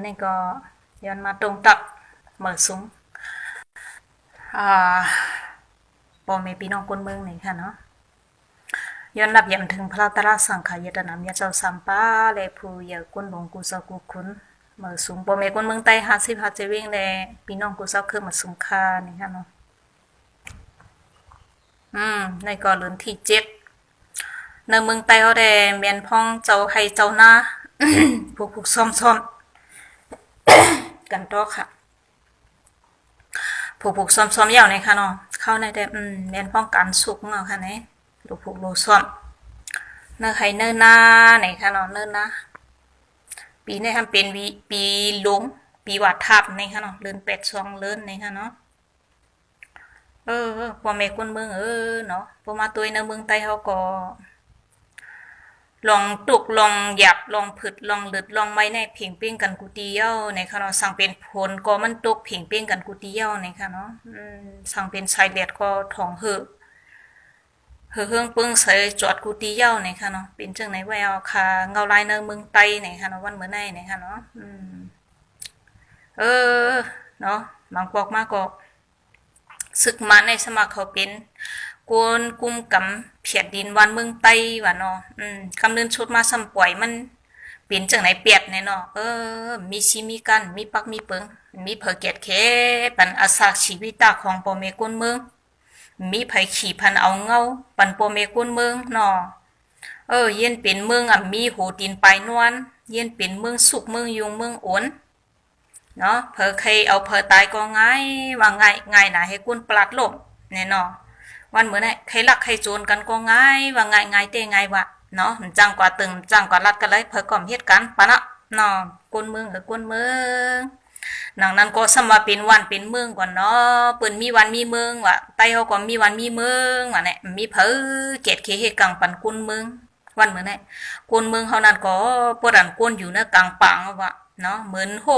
นี้ก็ย้อนมาตรงตักเหมือสูงอ่าปอเมพี่น้องคนเมืองนี่ค่ะเนาะย้อนนับยำถึงพระตราสังขายตนามยาเจ้าสัมปาและผู้ยากุนหลวงกุศลกุคุณเหมือสูงปอเมคนเมืองใต้50 เวิ่งและพี่น้องกุศลคือเหมือสูงค่านี่ค่ะเนาะในก่อเรือนที่7ในเมืองใต้เขาได้เมียนพ้องเจ้าให้เจ้าหน้าผูกซ้อมกันต่อค่ะผูกซ้อมยาวในค่ะเนาะเข้าในแต่เมียนพ้องการสุกเนาะค่ะเนี่ยผูกซ้อมเนื้อไข่เนื้อหน้าในค่ะเนาะเนื้อหน้าปีนี้ทำเป็นปีหลงปีวัดทับในค่ะเนาะเลื่อน82เลื่อนในค่ะเนาะพ่อแม่คนเมืองเนาะพอมาตัวในเมืองใต้เขาก็ลองตุกลองหยับลองผึดลองหลุดลองไม้ในเพ่งเป้งกันกูตีเย้าในค่ะเนาะสั่งเป็นผลก็มันตุกเพ่งเป้งกันกูตีเย้าในค่ะเนาะสั่งเป็นสายเลียดก็ถ่องเฮืองปึ้งใส่จอดกูตีเย้าในค่ะเนาะเป็นจังไหนไว้เอาค่ะเงาลายในเมืองใต้ในค่ะเนาะวันเมื่อไหร่ในค่ะเนาะเนาะบางปอกมาก็ศึกมาในสมัครเขาเป็นกวนกุมกำเพียดดินวันเมืองไต้ว่าเนาะกำเนินชุดมาซ้ำป่วยมันเป็นจังไหนเปียดเนี่ยเนาะมีชีมีกันมีปักมีเปิงมีเผอเกียดแค่ปันอาสาชีวิตตาของปอเมกุนเมืองมีไผขี่พันเอาเงาปันปอเมกุนเมืองเนาะเย็นเป็นเมืองมีหูดินปลายนวลเย็นเป็นเมืองสุกเมืองยุงเมืองโอนเนาะเพอใครเอาเพอตายก็ง่ายว่าง่ายนะให้กุนปลัดลมเนี่ยเนาะวันเหมือนไอ้ใครลักใครโจรกันก็ง่ายว่าง่ายเต้ง่ายวะเนาะจังกว่าตึงจังกว่ารัดกันเลยเพอก่อมเหตุการณ์ปะเนาะเนาะกุนเมืองกุนเมืองนังนั้นก็สมว่าเป็นวันเป็นเมืองก่อนเนาะเปิ้นมีวันมีเมืองว่ะไต้เขาก็มีวันมีเมืองว่ะเนี่ยมีเพอเกตเคเหตุกังปันกุนเมืองวันเหมือนไอ้กุนเมืองเขานั้นก็ปวดอันกุนอยู่เนื้อกลางปังว่ะเนาะเหมือนโห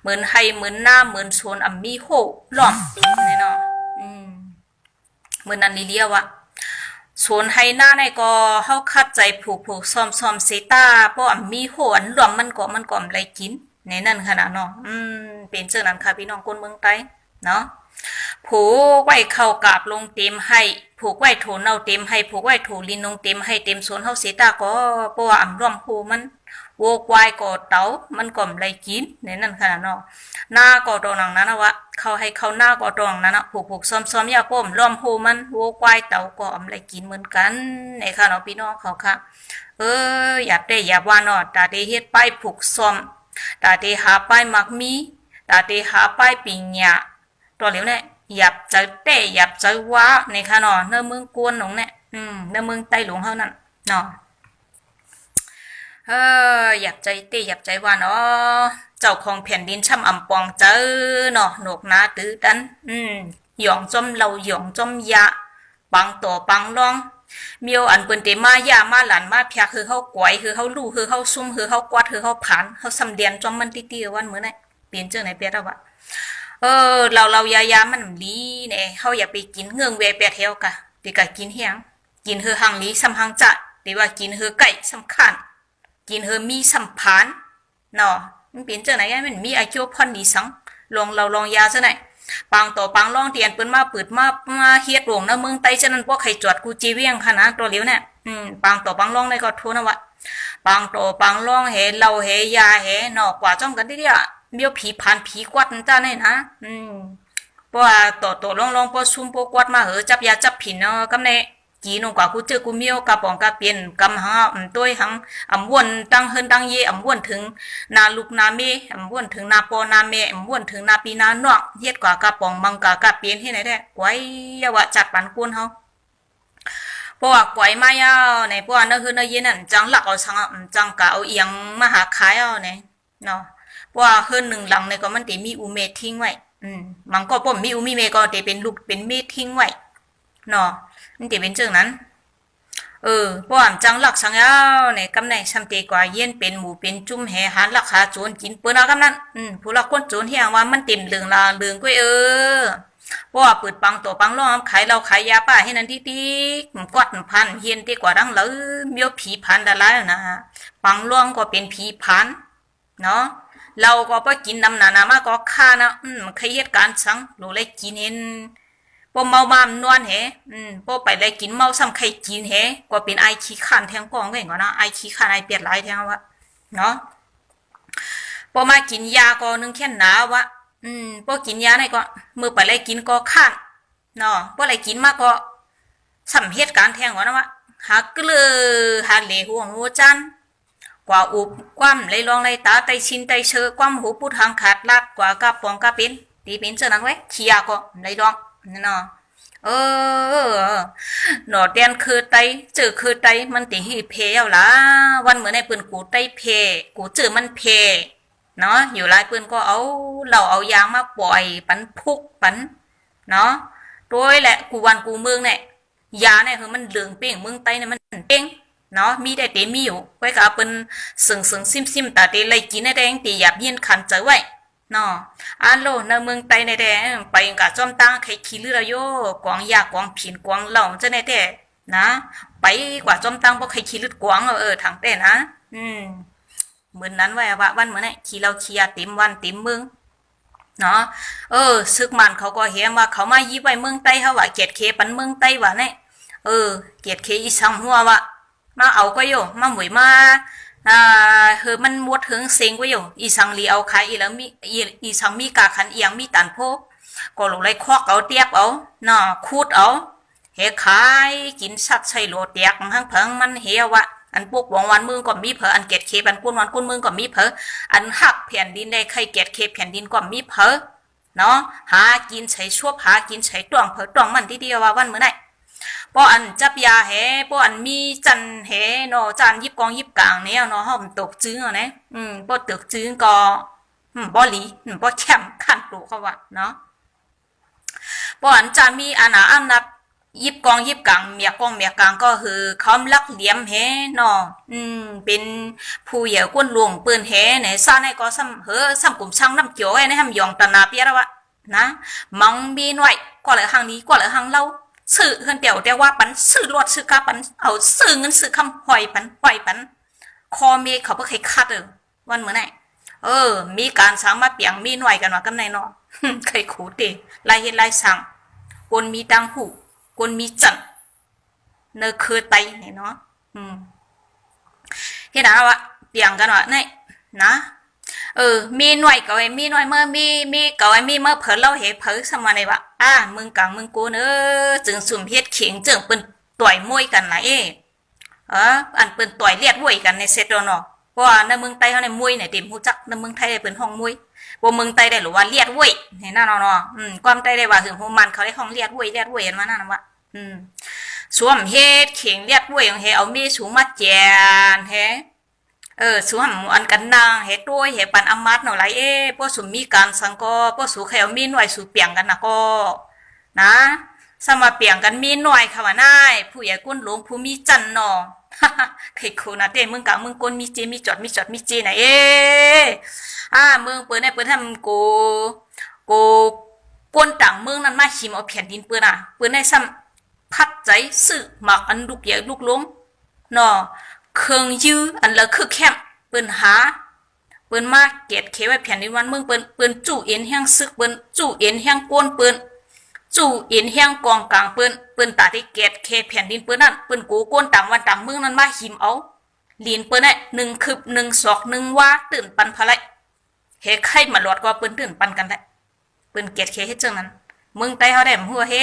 เหมือนไฮเหมือนหน้าเหมือนโซนมีโหหล่อมเนี่ยเนาะเหมือนนันลิเลียวอะโซนไฮหน้าในก็เฮาคัดใจผูกซ้อมเซตาเพราะมีโหอันหล่อมมันก็อะไรกินในนั่นขนาดเนาะเป็นเจ้านั้นค่ะพี่น้องคนเมืองใต้เนาะผูกไว้เข้ากาบลงเต็มให้ผูกไว้โถนเอาเต็มให้ผูกไว้โถลินลงเต็มให้เต็มโซนเฮาเซตาก็เพราะว่าร่อมโหมันโวควายก็เต๋ามันก็อะไรกินในนั่นขนาดเนาะหน้าก็ตรงนั้นนะวะเขาให้เขาหน้าก็ตรงนั้นนะผูกซ้อมยาป้อมล้อมโหมันโวควายเต๋าก็อะไรกินเหมือนกันในค่ะเนาะพี่น้องเขาค่ะอย่าได้อย่าว่าเนาะตาเดเฮ็ดป้ายผูกซ้อมตาเดหาป้ายมักมีตาเดหาป้ายปิญญาตัวเหลียวเนี่ยอย่าใจเตะอย่าใจว่าในค่ะเนาะเนื้อเมืองกวนหนงเนี่ยเนื้อเมืองใต้หลวงเฮานั่นเนาะอยากใจเต้อยากใจว่าเนาะเจ้าของแผ่นดินช่ำอำปองเจอเนาะหนกนาตื้อดันหยองจอมเราหยองจอมยะปังต่อปังลองเมียวอันเปิ้นเตมายามาหลานมาเพียคือเฮากวยคือเฮาลู่คือเฮาซุ่มคือเฮากวาดคือเฮาผานเฮาสำเดียนจอมมันตี้ๆวันมื้อไหนเปลี่ยนเจ้าไหนเปียดวะเรายามันลีแน่เฮาอย่าไปกินเงืองแวแปดเฮากะติกะกินเฮียงกินเฮือหังลีซ้ำหังจะติว่ากินเฮือไก่สำคัญกินเฮอมีสัมพันธ์เนาะมันเป็นจังไหนมันมีอายุพันดีสังเราลองยาซะไหนปังต่อปังลองเตียนเปิ้นมาเปิดมาเฮ็ดหลวงนะเมืองไต้ฉะนั้นพวกใครจอดกูจีเวียงค่ะนะตัวเหลียวเนี่ยปังต่อปังลองในก็โทนะวะปังต่อปังลองเฮเราเฮยาเฮเนาะกว่าจ้องกันที่เดียวเมียวผีผ่านผีกวัดจ้าเนี่ยนะเพราะว่าต่อลองพอซุ่มพวกกวัดมาเหอจับยาจับผินเนาะกำเนจีนงกว่ากูเจอกูเมียวกะปองกะเปลี่ยนกำหาตัวหังวนตั้งเฮินตั้งเยวนถึงนาลูกนาเมวนถึงนาปอนาเมวนถึงนาปีนานอกเฮ็ดกว่ากะปองมังกะเปลี่ยนที่ไหนได้ไว้ยาวะจัดปันกวนเฮาเพราะว่ากวยมายาวในเพราะว่าเนื้อคือเนื้อเย็นนั่นจังหลักเอาจังกะเอาเอียงมาหาขายเอาเนี่ยเนาะเพราะว่าเฮินหนึ่งหลังในก็มันเตมีอุเมทิ้งไว้มันก็ป้อมมีอุมีเมก็เตเป็นลูกเป็นเมทิ้งไว้เนาะมันจะเป็นเจ้านั้นเพราะว่าจังหลักสังยาวในกำในชัมเตกว่าเย็นเป็นหมูเป็นจุ่มแห่หารราคาโจรกินเปิ้นเอากำนั้นผู้ละคนโจรเฮียงว่ามันเต็มเหลืองละเหลืองก้อยเพราะว่าเปิดปังตัวปังล้อมขายเราขายยาป้าให้นั่นที่กอดพันเฮียนที่กว่าดังเลยเมียวผีพันดาแล้วนะปังล้อมก็เป็นผีพันเนาะ เราก็ไปกินน้ำหนามาก็ฆ่านะใครเหตุการณ์สังรู้เลยกินเห็นพอเมามามนวลเหพอไปเลยกินเมาซ้ำใครกินเหก็เป็นไอขี้ขันแทงกองก็เห็นก่อนนะไอขี้ขันไอเปียดไหลแทงวะเนาะพอมากินยาก็นึงแค่หนาวะพอกินยาไหนก็มือไปเลยกินก็ขันเนาะพอเลยกินมาก็ซ้ำเหตุการณ์แทงก่อนนะวะหากลือหาเหลหัวหัวจันกว่าอุบความเลยลองเลยตาไตชินไตเชอความหูพูดทางขาดลัดกว่ากระปองกระเป็นตีเป็นเจอนั้นไว้เขียก็เลยลองเนาะหนอเตียนคือไตเจอคือไตมันตีหีเพเอาละวันเหมือนในปืนกูไตเพกูเจอมันเพเนาะอยู่หลายปืนก็เอาเราเอายางมาปล่อยปันพุกปันเนาะโดยแหละกูวันกูเมืองเนี่ยยาเนี่ยคือมันเหลืองเป่งเมืองไตเนี่ยมันเป่งเนาะมีได้เตมีอยู่ไว้กับเป็นสึงซิมตาเตเลยกินได้แดงตีหยาบยินขันเจอไว้เนาะอันโลในเมืองไตในแดงไปกับจอมตังใครขี้เลือโยกวางยากวางผินกวางเหล่าจะในแต่นะไปกว่าจอมตังเพราะใครขี้เลือดกวางทางแต่นะเหมือนนั้นไว้ว่าวันเหมือนไงขี้เราขี้ยาเต็มวันเต็มเมืองเนาะซึกมันเขาก็เห็นว่าเขามายีไว้เมืองไตเขาว่าเกียรติเคปันเมืองไตว่าเนี่ยเกียรติเคอีสังหัวว่ามาเอาก็อยู่มาหมวยมามันมดถึงเซ็งก็อยู่อีสังลีเอาขายอีแล้วมีอีสังมีกาขันเอียงมีตันโพก็ลงไรคอกเอาเตียบเอาเนาะคูดเอาเฮขายกินสัตว์ใส่โลเตียกทั้งเพิงมันเฮวะอันพวกวงวันมือก็มีเผออันเกตเคปันกุ้นวันกุ้นมือก็มีเผออันหักแผ่นดินได้ใครเกตเคแผ่นดินก็มีเผอเนาะหากินใช้ชั่วหากินใช้ตวงเผอตวงมันที่เดียวว่าวันเมื่อไหร่พออันจับยาแห่พออันมีจันแห่เนาะจันยิบกองยิบกลางเนี่ยเนาะห้องตกจื้อเนี่ยพอตกจื้อก็บ่หลีบ่แคมขันตูเขาว่าเนาะพออันจะมีอาณาอันนับยิบกองยิบกลางเมียกองเมียกลางก็คือเขาลักเหลี่ยมแห่เนาะเป็นผู้ใหญ่ก้นหลวงปืนแห่เนี่ยซ่าในก็ซ้ำกลุ่มช่างน้ำเขียวไอ้เนี่ยทำยองตนาเปียแล้ววะนะมังมีหน่อยก็เลยหางนี้ก็เลยหางเล่าซื้อเฮือนเดียวแต่ว่าปันซื้อรถซื้อกาปันเอาซื้อเงินซื้อคำหอยปันคอเมเขาเพิ่งเคยคัดวันเหมือนไหนมีการสร้างมาเปียงมีหน่วยกันว่ากันไหนเนาะใครขู่เตะลายเห็นลายสั่งคนมีตังหูคนมีจันเนอคือไตเนี่ยเนาะเห็นนะว่าเปียงกันว่าเนี่ยนะมีหน่วยก็ไอ้มีหน่วยเมื่อมีก็ไอ้มีเมื่อเผลอเล่าเหตุเผลอสมาในว่ามึงกลางมึงกูเนอจึงสุ่มเฮ็ดเข่งจึงเป็นต่อยมวยกันนะอันเป็นต่อยเลียดมวยกันในเซตเนาะเพราะว่าในเมืองไทยเขาในมวยเนี่ยเต็มหูจักในเมืองไทยได้เป็นห้องมวยว่าเมืองไทยได้หรือว่าเลียดมวยเห็นน่าเนาะความไทยได้ว่าถึงหัวมันเขาได้ห้องเลียดมวยอันมานั่นว่าสวมเฮ็ดเข่งเลียดมวยของเฮเอามีสูงมาแจนเฮสูหันอันกันนางเฮด้วยเฮปันอามัดเนาะไรพวกสุมีการสังก็พวกสูเขามีหน่วยสูเปียงกันนะก็นะสมาเปียงกันมีหน่วยค่ะว่าน่ายผู้ใหญ่ก้นหลวงผู้มีจันเนาะใครคูนะเต้มึงกลางมึงก้นมีเจมีจอดมีเจนะมึงเปิดได้เปิดทำกูก้นต่างมึงนั่นมาชิมเอาแผ่นดินเปิดได้ซ้ำพัดใจสื่อหมักอันลูกใหญ่ลูกล้มเนาะเครื่องยื้ออันละคือแคมเปิ้นหาเปิ้นมาเกตเคไว้แผ่นดินวันเมืองเปิ้นจู่เอ็นแห้งซึกเปิ้นจู่เอ็นแห้งก้นเปิ้นจู่เอ็นแห้งกองกลางเปิ้นตาที่เกตเคแผ่นดินเปิ้นนั่นเปิ้นกูก้นต่างวันต่างเมืองนั้นมาหิมเอาลีนเปิ้นได้1คืบ1ศอก1ว่าตื่นปันพะไลเฮไข่มาหลอดก็เปิ้นตื่นปันกันได้เปิ้นเกตเคเฮ็ดจังนั้นเมืองไตเฮาได้หัวเฮ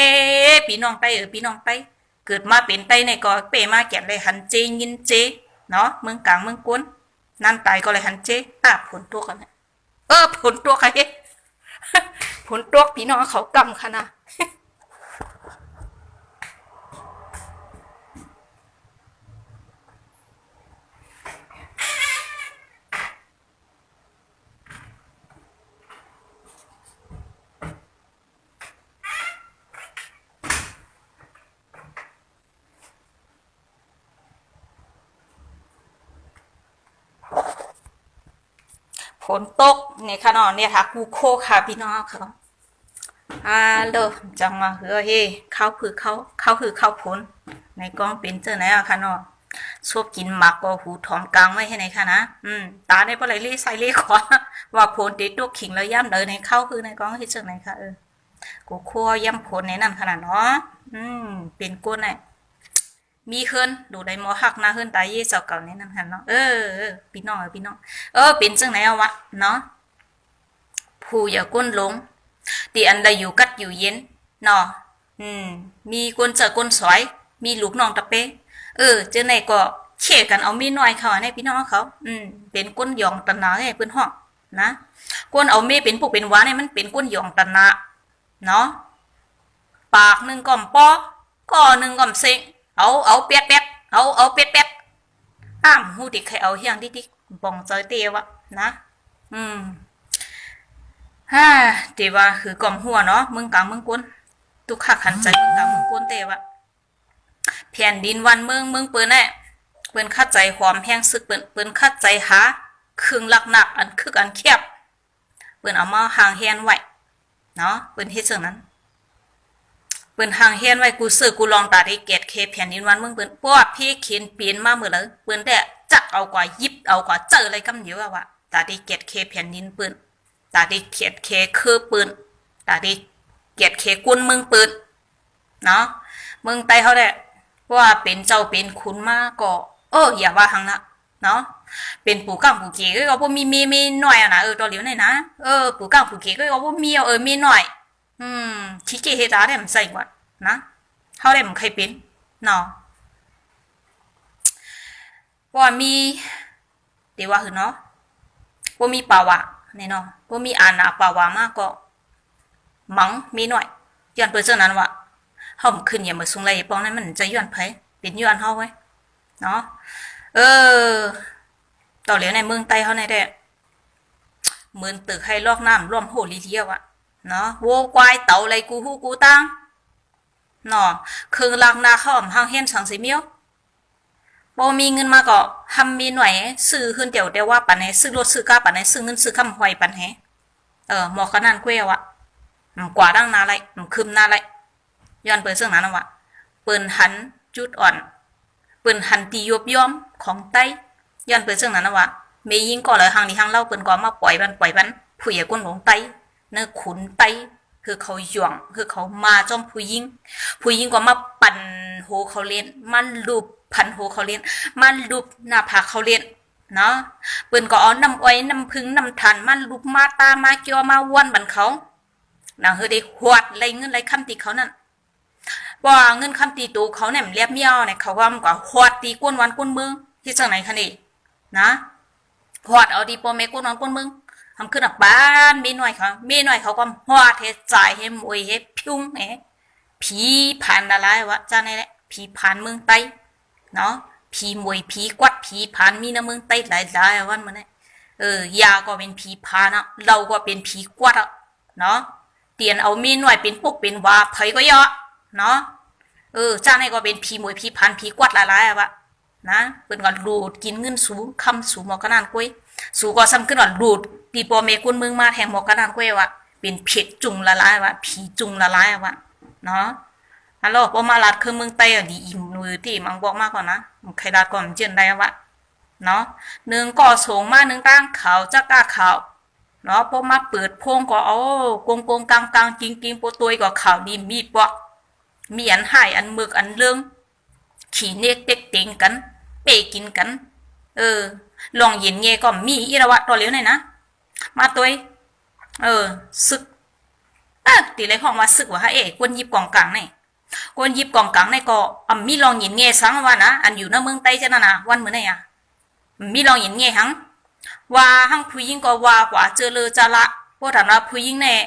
พี่น้องไตพี่น้องไตเกิดมาเป็นไตในก็เปมาแก็บเลยหันเจยินเจเนาะเมืองกลางเมืองก้นนั่นตายก็เลยหันเจผลตัวกันผลตัวใครผลตัวพี่น้องเขากำขนาด ฝนตกเนี่ยค่ะเนาะเนี่ยค่ะกูโคค่ะพี่น้องเขาเลิกจังมาเฮ้ยเข้าคือเข้าผลในกองเป็นเจอไหนอะค่ะเนาะ ชอบกินหมักก็หูถอมกลางไว้ให้ไหนค่ะนะตาในปลายเล่ใส่เล่ขวาว่าโพนติดตัวขิงแล้วย่ำเดินในเข้าคือในกองที่เจอไหนค่ะกูคั่วย่ำโพนในนั่นขนาดเนาะเป็นก้นไหนมีขึ้นดูได้หมอหักหน้าขึ้นตายเย่เจ้าเก่าในนั่นค่ะเนาะพี่น้องพี่น้องเป็นจังไหนเอาวะเนาะผู้อย่าก้นลงตีอันใดอยู่กัดอยู่เย็นเนาะมีก้นเจอก้นสวยมีลูกน้องตะเป้เจอไหนก็เขี่ยกันเอามีน้อยเขาให้พี่น้องเขาเป็นก้นหยองตะนาให้เพื่อนห้องนะก้นเอาเมเป็นพวกเป็นว้าเนี่ยมันเป็นก้นหยองตะนาเนาะปากหนึ่งก่อมปอก่อหนึ่งก่อมเซ็งเอาเป็ดเป็ดเอาเป็ดเป็ดหูดิใครเอาเฮียงดิบ่องจอยเตียวะนะเตีว่าคือกล่อมหัวเนาะมึงกลางมึงก้นตุกขักขันใจมึงกลางมึงก้นเตียวะแผ่นดินวันเมืองเปิ้นแน่เปิ้นคัดใจหอมแห้งซึกเปิ้นคัดใจหาครึ่งหลักหนักอันคึกอันแคบเปิ้นเอามาห่างแฮนไว้เนาะเปิ้นเฮ็ดจังนั้นเปิ้นห่างแฮนไว้กูซื้อกูลองตาได้เกตเคแผ่นดินวันเมืองเปิ้นเพราะว่าพี่เขียนเปลี่ยนมาเมื่อเลยเปิ้นได้จักเอากว่ายิบเอากว่าเจออะไรกำเดียวว่าตาได้เกตเคแผ่นดินเปิ้นตาได้เขียดเคคือเปิ้นตาได้เกตเคกุนเมืองเปิ้นเนาะเมืองไต้เฮาได้ว่าเป็นเจ้าเป็นคุณมากก็อย่าว่าหังละเนาะเป็นปู่ก้างปู่เก๋ก็บ่มีหน่อยอ่ะนะตอนเหลียวไหนนะปู่ก้างปู่เก๋ก็บ่มีมีหน่อยขี้เกียจเฮ็ดได้มันใส่กว่านะเฮาได้มันใครเป็นเนาะว่ามีเดี๋ยวว่าหือเนาะบ่มีป่าวะนี่เนาะบ่มีอานาป่าวะมากก็มังมีหน่อยย้อนเปิ้นจังนั้นว่าเฮาขึ้นอย่ามาสุงไรป้องนั้นมันจะย้อนไผเป็นย้อนเฮาไว้เนาะต่อเหลียวในเมืองไต้เฮาในแท้เหมือนตึกให้ลอกน้ำร่วมโหลีเทียวอะเนาะโวควายเต่าไรกูฮู้กูตังเนาะคือลากนาเข้าห้างเฮียนสังสิเมียวบ่มีเงินมาก็ทำมีหน่วยซื้อขึ้นเดี๋ยวว่าปันให้ซื้อรถซื้อกาปันให้ซื้อเงินซื้อคำหอยปันให้หมอขนาดกล้วยอะกว่าดังนาไรคืมนาไรย้อนเปิดเสื่องนั้นว่าเปิ่นหันจุดอ่อนเปิ่นหันตียบย่อมของไต้ย้อนเปิดเสื่องนั้นว่าเมยิงก็เลยหางนี้หางเล่าเปิ่นก็มาปล่อยบันผู้ใหญ่ก้นหลงไต้เนื้อขุนไต้คือเขาหย่องคือเขามาจ้อมผู้ยิงก็มาปั่นโหเขาเล่นมันลูบพันโหเขาเล่นมันลูบหน้าผากเขาเล่นเนาะเปิ่นก็เอาน้ำอ้อยน้ำพึ่งน้ำทานมันลูบมาตามาเกี่ยวมาวนบันเขานางเฮได้หวดไรเงินไรคำตีเขานั่นว่าเงินคำตีตูเขาเนี่ยมันเรียบเมียวเนี่ยเขาว่ามันก็หวดตีก้นวันก้นมึงที่จังไหนคะนี่นะหวดเอาดีโปเมก้นวันก้นมึงทำขึ้นบ้านมีหน่อยเขาก็หวดเฮ็ดจ่ายเฮ็ดมวยเฮ็ดพิ้งผีผ่านอะไรวะจ้าไหนแหละผีผ่านเมืองไต้เนาะผีมวยผีกวัดผีผ่านมีนะเมืองไต้หลายวันมันเนี่ยยาก็เป็นผีผ่านอะเราก็เป็นผีกวัดอะเนาะเตียนเอามีหน่อยเป็นปุ๊กเป็นว่าเผยก็เยอะเนาะจ้าไหนก็เป็นผีมวยผีผ่านผีกวัดหลายๆวะนะเป็นก็ดูดกินเงินสูงคำสูงหมอกระนานกล้วยสูก็ซ้ำขึ้นว่าดูดปีปอเมกุนเมืองมาแทงหมอกระนานกล้วยวะเป็นเผ็ดจุงละลายวะผีจุงละลายวะเนาะฮัลโหลพอมาลัดคือเมืองไต้ดีอิ่มมือที่มังบอกมากก่อนนะใครลัดก่อนเจนได้วะเนาะหนึ่งก็ส่งมาหนึ่งตั้งข่าวจักก้าข่าวเนาะพอมาเปิดโพงก็โกงกลางจริงโปตัวก็ข่าวดีมีปะมีอันหายอันมึกอันเรื่องขี่เนกเต็กเต็งกันเปกินกันลองเย็นเงก็มีอีระวะต่อเลี้ยวหน่อยนะมาตัวซึกตีเลยห้องว่าซึกว่ากวนยิบกองกลางนี่กวนยิบกองกลางนี่ก็มีลองเย็นเงสังว่านะอันอยู่ในเมืองไต้จะน่ะนะวันเมื่อไหร่อ่ะมีลองเย็นเงหังว่าหังผู้หญิงก็ว่ากว่าเจอเลยจะละเพราะถามว่าผู้หญิงเนี่ย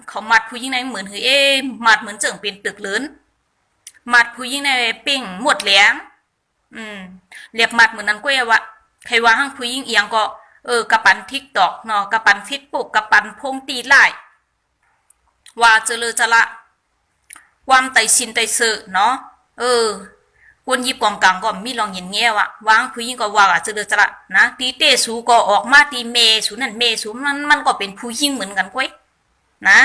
เขามัดผู้หญิงในเหมือนมัดเหมือนเจิงเป็นตึกเลินมัดผู้หญิงในเป่งหมดแหลงเรียบมัดเหมือนนั้นก็ว่าใครว่าหังผู้หญิงเอียงก็กระปันทิกตอกเนาะกระปันฟิตปุกกระปันพงตีไล่ว่าเจอเลยจะละความไตชินไตเสือเนาะคนยิบกองกลางก็มีลองเห็นเงี้ยวะวางผู้หญิงก็ว่าเจอเลยจะละนะตีเตสูก็ออกมาตีเมสูนั่นเมสูมันก็เป็นผู้หญิงเหมือนกันก้อยนะ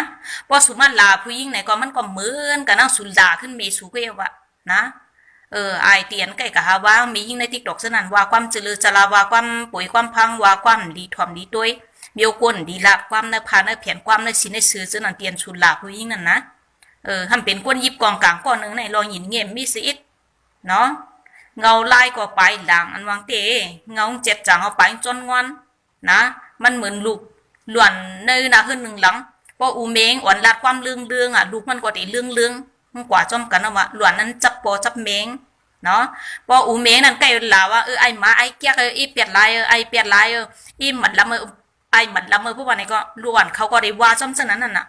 พอสุมันลาผู้หญิงไหนก็มันก็เหมือนกันนะสุลาขึ้นเมสูก็วะนะ ไอเตียนใกล้กะหาว่ามียิ่งในทิกตอกสนั่นว่าความจือจะลาว่าความปุ๋ยความพังว่าความดีถ่อมดีด้วยเบียวก้นดีละความในพาในเพียนความในสินในซื้อสนั่นเตียนชุนลาผู้ยิ่งนั่นนะทำเป็นก้นยิบกองกลางก้อนหนึ่งในรอหยินเงียบมีสิทเนาะเงาไล่ก็ไปหลังอันวางเตะเงาเจ็ดจังเอาไปจนงอนนะมันเหมือนลูกหล่วนเนยนะขึ้นหนึ่งหลังพออูเมงอ่อนลาดความเรื่องอ่ะลูกมันก็ได้เรื่องกว่าจอมกันนะวะหล่วนนั้นจับปอจับเมงเนาะพออูเมงนั่นใกล้ลาว่าไอหมาไอเกี้ยไอเปียดลายไอเปียดลายอีหมัดละเมอไอหมัดละเมอพวกวันนี้ก็ล้วนเขาก็ได้ว่าจอมเช่นนั้นน่ะ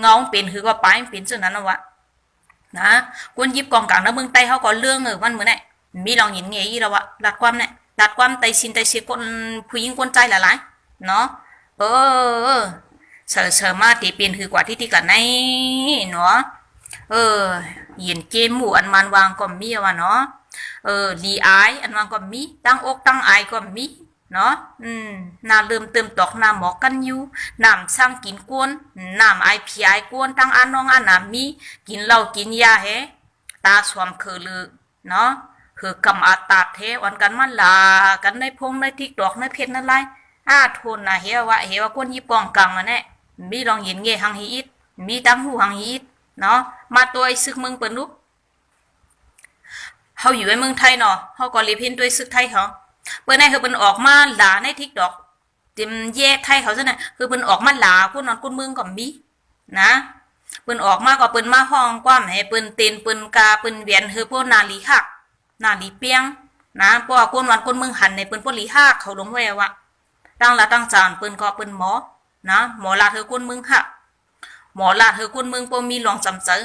เงาเป็นคือก็ไปเป็นเช่นนั้นนะวะนะกวนยิบกองกลางแล้วเมืองไต้เขาก็เรื่องวันเหมือนไงมีลองยินเงี้ยเราวะดัดความเนี่ยดัดความไตชินไตเสียคนผู้หญิงคนใจหลายๆเนาะเสมาตีเป็นคือกว่าที่กันในเนาะยินเกมหมู่อันมันวางก็มีวะเนาะดีไออันวางก็มีตั้งอกตั้งไอก็มีเนาะน่าลืมเติมตอกน้ำหมอกกันอยู่น้ำสร้างกินกวนน้ำไอพีไอกวนตั้งอันน้องอันน้ำมีกินเหล้ากินยาเฮตาสวมคือลือเนาะคือกำอาตาเทวันกันมันลากันในพงในทิกดอกในเพชรนั่นไรทนนะเฮว่ากวนยิบกองกลางมาแน่มีลองยินเงยหังฮีอิดมีตั้งหูหังฮีอิดเนาะมาตัวไอ้ซึกมึงเปิดลูกเขาอยู่ในเมืองไทยเนาะเขาก็รีพินด้วยซึกไทยเขาเปิดในคือเปิดออกมาหลาในทิกดอกเต็มแยกไทยเขาซะน่ะคือเปิดออกมาหลาคนนอนคนเมืองก็มีนะเปิดออกมาก็เปิดมาห้องกว้างให้เปิดเต็นเปิดกาเปิดเวียนคือพวกนาลีหักนาลีเปียงนะพวกคนวันคนเมืองหันในเปิดพวกลีหักเขาลงไว้ว่าตั้งละตั้งจานเปิดก็เปิดหมอนะหมอลาเธอคนเมืองหักหมอลาเธอคนเมืองพวกมีลองจำเจอ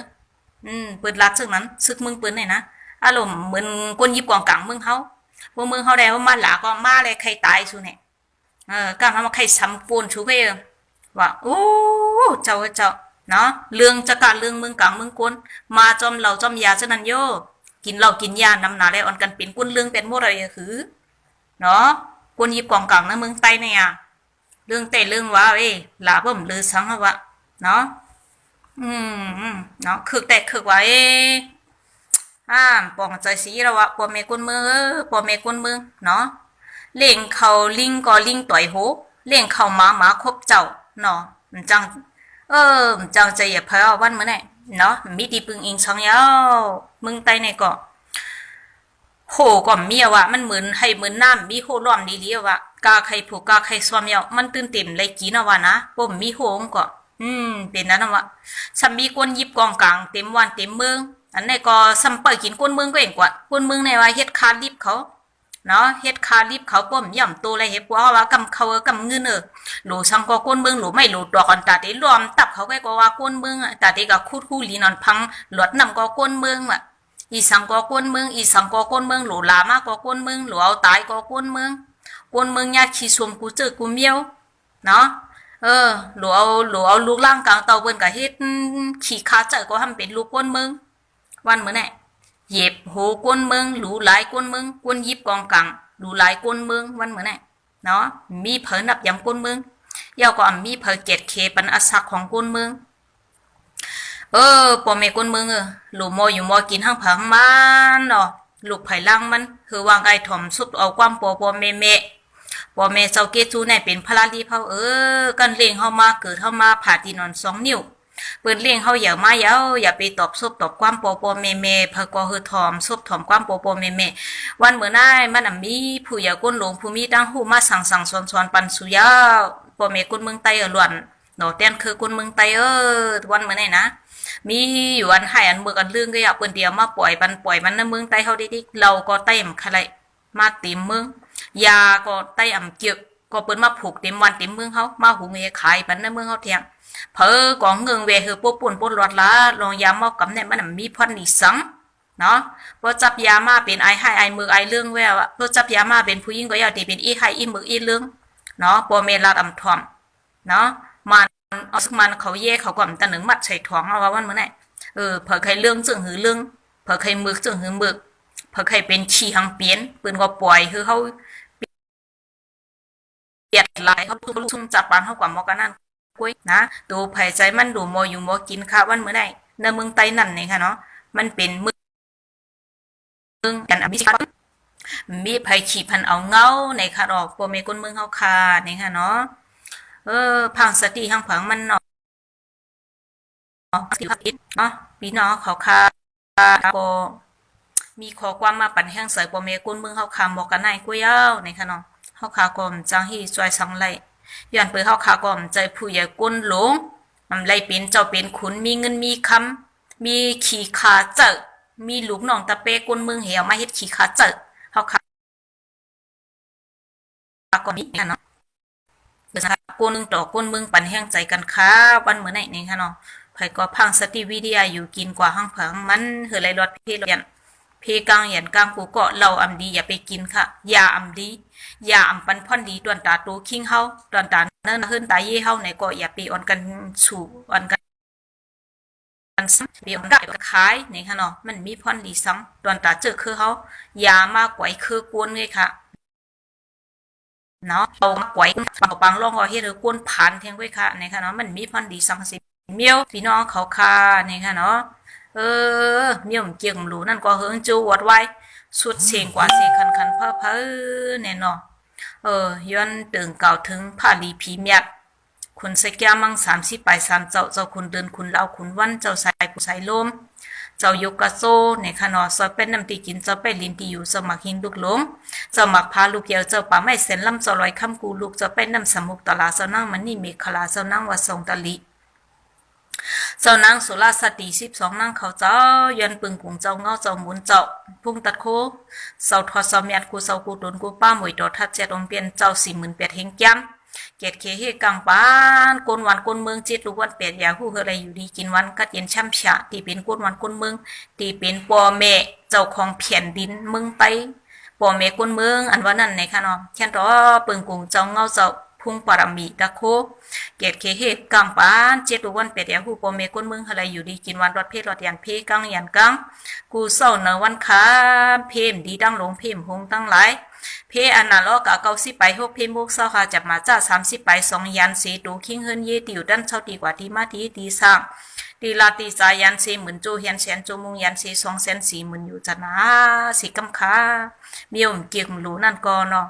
เปิดลาดซึ่งนั้นซึกเมืองเปิดไหนนะอารมณ์เหมือนคนยิบกองกลางเมืองเขาพวกเมืองเขาได้ว่ามาหลาก็มาเลยใครตายสูเนี่ยการทำมาใครซ้ำปูนชูเพื่อว่าโอ้เจ้าเนาะเรื่องจะการเรื่องเมืองกลางเมืองกวนมาจอมเราจอมยาเจ้านันโยกินเรากินยานำหนาแล้วอ่อนกันเป็นกุนเรื่องเป็นโมอะไรคือเนาะคนยิบกองกลางนะเมืองไต้เนี่ยเรื่องแต่เรื่องว่าหลาบ่มลือสังวะเนาะเนาะคือแต่คือว่าปองใจสีเราอะปอเมกุนมือปอเมกุนมือเนาะเล่งเขาลิงก็ลิงต่อยโหเล่งเขาหมาคบเจ้าเนาะมันจังมันจังใจอย่าเพอวันมื้อไหนเนาะมีดีปึงอิงช่องยาวมึงไตในก็โหก็มีอะวะมันเหมือนให้เหมือนน้ำมีโหล้อมดีๆอะวะกาไข่ผูกกาไข่ซ้อมยาวมันตื่นเต็มเลยกินอะวะนะผมมีโหงก็เป็นนั้นอะวะฉันมีคนยิบกองกลางเต็มวันเต็มเมืองอันนี้ก็ซัมเปอร์กินก้นเมืองก็เองกว่าก้นเมืองในว่าเฮ็ดคาลิบเขาเนาะเฮ็ดคาลิบเขาป้อมย่ำตัวเลยเฮ็ดว่ากำเขากำเงินหลูสังก็ก้นเมืองหลูไม่หลูดอกอันตาที่รวมตับเขาก็ว่าก้นเมืองตาที่ก็คูดคู่ลีนอนพังหลวดนำก็ก้นเมืองว่ะอีสังก็ก้นเมืองอีสังก็ก้นเมืองหลูลามาก็ก้นเมืองหลูเอาตายก็ก้นเมืองยาขี้สวมกูเจอกูเมียวเนาะหลูเอาลูกล่างกลางเตาเปิ้นก็เฮ็ดขี้คาเจอก็ทำเป็นลูกก้นเมืองวันเหมือนไงเหย็บโหกวนเมืองหลูหลายกวนเมืองกวนยิบกองกลางหลูหลายกวนเมืองวันเหมือนไงเนาะมีเผยนับยำกวนเมืองยาวก็มีเผยเกตเคปันอาศักของกวนเมืองปอเมกวนเมืองหลูโมอยู่มอกินห้างผังมันเนาะลูกไผ่ล่างมันคือวางไอถ่อมสุดเอาความปอเมปอเมเจ้าเกจูเนี่ยเป็นพลาลีเผากันเลี้ยงเข้ามาเกิดเข้ามาผ่าตีนอน2 นิ้วเปิ้นเลี้ยงเขาอย่ามาอย่าไปตอบซบตอบความปอเมเพอก็คือถอมซบถอมความปอเมวันเมื่อได้มันมีผู้อย่าก้นหลงผู้มีตั้งหูมาสั่งสอนปันสุยาปอเมก้นเมืองไต้หลวนเนาะแต้นคือก้นเมืองไต้วันเมื่อไหร่นะมีอยู่อันให้อันเมื่อกันเรื่องก็อยากเปิ้นเดียวมาปล่อยมันในเมืองไต้เฮาดิเราก็ไต้มใครมาติมเมืองยาก็ไต้อ่ำเกียกก็เปิ้นมาผูกเต็มวันเต็มเมืองเฮามาหุงเอขายปันในเมืองเฮาเทียงเพอกองเงินเวคือปุ๊บปุ่นหลอดละลองยามอกำเนี่ยมันมีพันนิสังเนาะพอจับยามาเป็นไอให้ไอมือไอเรื่องแววพอจับยามาเป็นผู้หญิงก็อยากตีเป็นอีให้อีมืออีเรื่องเนาะปอเมลาดำทอมเนาะมันเอาสักมันเขาแย่เขาก่อนแต่หนึ่งมัดใส่ท้องเอาว่าวันเมื่อไหร่เผอใครเรื่องจึงหือเรื่องเผอใครมือจึงหือมือเผอใครเป็นขี้หังเปียนปืนก็ปล่อยคือเขาเปียดลายเขาทุ่งจับปานเขากว่ามอกันนั่นกุ้ยนะดูไผ่ใจมันดูโมอยู่โมกินค่ะวันเมื่อไหร่ในเมืองไต้นั่นเนี่ยค่ะเนาะมันเป็น งกันอภิสิทธิ์มีภัยขี่พันเอาเงาในค่ะดอกปอเมก้นเมืองเฮาคานี่ค่ะเนาะพังสติหังผังมันเนาะสิพักอิดเนาะพี่น้องเขาคาก็มีขอความมาปั่นแห้งใส่ปอเมก้นเมืองเฮาคาบอกกันไหนกุ้ยเอ้านี่ค่ะเนาะเฮาคาก็จังฮี่จอยสังไลย้อนเปิดเฮาคาก็ใจผู้ใหญ่ก้นหลงมันไล่เป็นเจ้าเป็นขุนมีเงินมีคำมีขี่ขาเจอมีลูกน้องตะเปก้นเมืองเหี่ยวมาเฮ็ดขี่ขาเจอเฮาคาก็มีค่ะเนาะเดี๋ยวนะคะก้นนึงต่อก้นเมืองปั่นแห้งใจกันค่ะวันเหมือนไหนนี่ค่ะเนาะไผก็พังสติวิทยาอยู่กินกว่าห้างผังมันเหือไรรถเพกลางหยันกลางกูก็เราอำดีอย่าไปกินค่ะยาอำดียาอำปันพ่อนดีตวนตาตูคิงเฮาตวนตาเนิ่นขึ้นตาเย่เฮาไหนก็อย่าไปอ่อนกันสู่อ่อนกันเบียงได้ขายนี่ค่ะเนาะมันมีพ่อนดีซ้ำตวนตาเจอคือเฮายามากกว่าคือกวนเลยค่ะเนาะเอามากกว่าปังลองเอาเฮ็ดกวนผ่านเทียงไว้ค่ะนี่ค่ะเนาะมันมีพ่อนดีซ้ำสิเมียวพี่น้องเขาคานี่ค่ะเนาะเมียวเกี่ยงหลูนั่นก็เฮิงจูวัดไว้สุดเสียงกว่าเสียงคันเพ้อแน่นอนย้อนตึงเก่าถึงผ้าลีผีเมียดคุณใส่แก้มัง30 ไป 3เจ้าคุณเดินคุณเล่าคุณวันเจ้าใส่ผู้ใส่ลมเจ้ายกกระโซในขนอซอยเป็นน้ำตีกินเจ้าไปลินตีอยู่สมักหินลูกหลงเจ้าหมักพาลูกเยาเจ้าป่าไม่เส้นลำเจ้าลอยคำกูลูกเจ้าเป็นน้ำสมุกตลาเจ้านั่งมันนี่เมฆลาเจ้านั่งว่าทรงตะลิเจ้านางสุราสติ12นางเขาเจ้ายันปึงกุงเจ้าเงาเจ้าหมุนเจ้าพุ่งตัดโคเจ้าทอสเมียดกูเจ้ากูโดนกูป้าหมวยดอทัดเจ็ดองเปลี่ยนเจ้า48,000เฮงแก้มเกียรติเคเฮกลางปานกวนวันกวนเมืองจิตลูกวันเป็ดยาหู้เฮอะไรอยู่ดีกินวันกัดเย็นช่ำฉะที่เป็นกวนวันกวนเมืองที่เป็นปอแม่เจ้าของแผ่นดินเมืองไปปอแม่กวนเมืองอันว่านั่นในค่ะเนาะแค่รอปึงกุงเจ้าเงาเจ้าพุ่งปารมีตะโคเกียรติเคเฮกลางปานเจ็ดลูกวันเป็ดยาหู้ปอแม่กวนเมืองอะไรอยู่ดีกินวันรถเพศรถยันเพกังยันกังกูเศร้าเนวันค้าเพมดีดังหลงเพมหงตั้งหลายเพอันนั้นล้อกะ90 ไป6เพมุกเศร้าค่ะจับมาจ้า30 ไป2ยันสีดูคิงเฮินเยติวดันเช่าดีกว่าที่มาที่สร้างตีลาตีสายันสีเหมือนโจเฮียนแสนโจมุงยันสี240,000อยู่จะนะสีกำคาเมียวเกี่ยงหลูนั่นก็เนาะ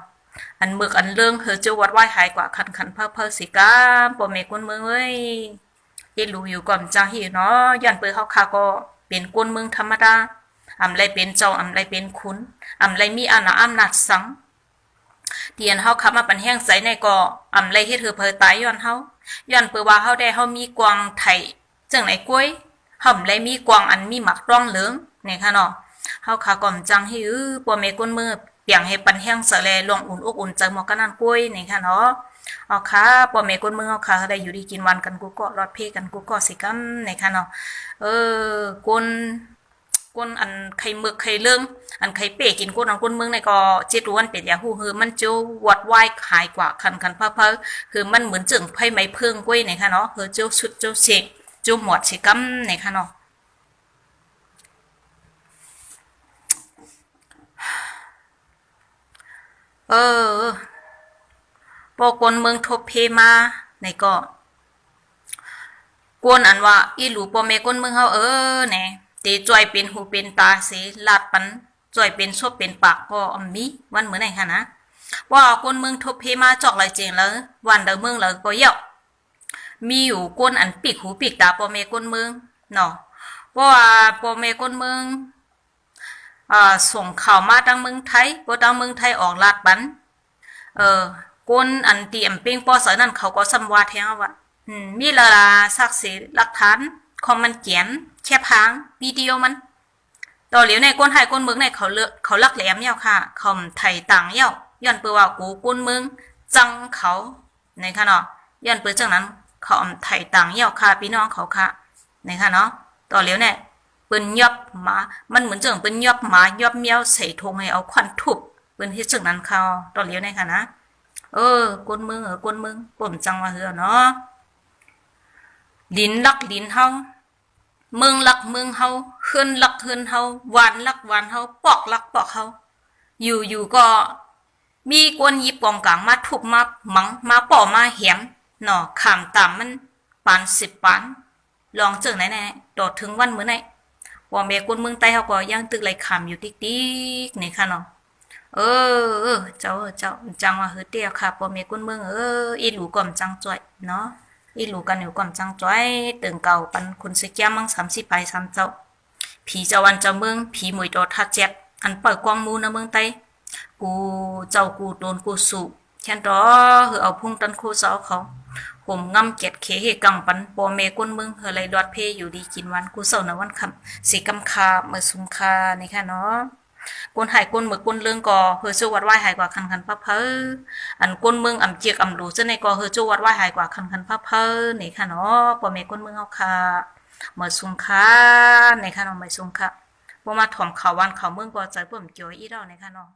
อันเมือกอันเรื่องเฮอเจวัดไหวหายกว่าคันเพ้อสิกาปอเมกวนเมืองเอ้ยเอ็ดรู้อยู่ก่อนจังหีเนาะยันเปื้อเขาคาก็เป็นกวนเมืองธรรมดาอำไรเป็นเจ้าอำไรเป็นคุณอำไรมีอาณาอำนาจสังเตียนเฮาขับมาปันแห้งใสในก็อำไรเฮ็ดเธอเพอตายย้อนเฮาย้อนเปื้อว่าเฮาได้เฮามีกวางไถจังไหนกล้วยเฮาไรมีกวางอันมีหมักร้องเหลืองนี่ค่ะเนาะเฮาขาก่อมจังให้ปอเมกวนเมืองเปียงให้ปันแห้งสะแลลองอุ่นอกอุ่นใจหมอกกันนั่นกล้วยนี่ค่ะเนาะเอาค่ะปอเมกวนเมืองเอาค่ะได้อยู่ดีกินวันกันกูก็รอดเพกันกูก็สิกันนี่ค่ะเนาะก้นอันไข่เมือกไข่เรื่องอันไข่เป๋กินก้นอันก้นเมืองในก็เจ็ดวันเป็ดยาหูคือมันเจ้าวัดไหวขายกว่าคันเพ้อคือมันเหมือนจึงไพ่ไม้เพิ่งก้วยในค่ะเนาะคือเจ้าชุดเจ้าเสกเจ้าหมวดสิกัมในค่ะเนาะพอก้นเมืองทบเพมาในก็ก้นอันว่าอีหลูปอเมก้นเมืองเฮาเนี่ยตีจ่อยเป็นหูเป็นตาสีลาดปันจ่อยเป็นซบเป็นปากก็มีวันเหมือนไหนค่ะนะว่าคนเมืองทบเพมาจอกเลยเจงเลยวันเดิมเมืองเลยก็เยอะมีอยู่คนอันปีกหูปีกตาปอเมคนเมืองเนาะว่าปอเมคนเมืองส่งข่าวมาทางเมืองไทยพอทางเมืองไทยออกลาดปันคนอันตีอันเป้งปอเสนั่นเขาก็สำวาแทงว่ามีละลาสักเสหลักฐานคอมมันเขียนแค่พังวิดีโอมันต่อเหลียวในก้นไทยก้นเมืองในเขาลักแหลมเย้าค่ะเขาไทยต่างเย้าย้อนเปื่อว่ากูก้นเมืองจังเขาในค่ะเนาะย้อนเปื่อจังนั้นเขาไทยต่างเย้าค่ะพี่น้องเขาค่ะในค่ะเนาะต่อเหลียวเนี่ยปืนยอบหมามันเหมือนจังปืนยอบหมายอบเมียวใส่ธงให้เอาควันทุบปืนที่จังนั้นเขาต่อเหลียวในค่ะนะก้นเมืองก้นเมืองป่มจังว่าเหือเนาะลิ้นลักลิ้นเฮาเมืองลักเมืองเฮาเฮือนลักเฮือนเฮาวานลักวานเฮาปอกลักปอกเฮาอยู่ก็มีกวนยิบกองกลางมาทุบมามังมาป่อมาแหมหน่อขามตามมันปาน10 ปานลองเจอไหนโดดถึงวันมื้อไหนป พ่อแม่คนเมืองใต้เขาก็ยังตึกไหลขำอยู่ติ๊กๆนี่ค่ะเนาะเจ้าจังว่าเฮือเตี้ยค่ะพ่อแม่คนเมืองอีหลูก่อมจังจ้อยเนาะอีหลูกันอยู่ก่อมจังจ้อยตึงเก่าปันคุณสิแก้มัง30ไป3เจ้าผีเจ้าวันเจ้าเมืองผีหมวยโตทัดแจ็ดอันปล่อยกวางมูนะเมืองใต้กูเจ้ากูโดนกูสู่แค่นตอเฮือเอาพุ่งตันคูเสาเขาผมงำเก็ดเคเฮกังปันปอเมก้นมึงเฮอไรดอดเพอยู่ดีกินวันกูเศร้านะวันคำสีกำคาเมื่อสุมคานี่ค่ะเนาะก้นหายก้นหมึกก้นเรื่องก่อเฮอจูวัดไหวหายกว่าคันพะเพออันก้นเมืองอ่ำเจียกอ่ำดูเจ้าในก่อเฮอจูวัดไหวหายกว่าคันพะเพอนี่ค่ะเนาะปอเมก้นเมืองเอาค่ะเมื่อสุมคานี่ค่ะเนาะเมื่อสุมคาบ่มาถ่อมเขาวันเขาเมืองก่อใจเปิ่มเกี่ยวอีดอกนี่ค่ะเนาะ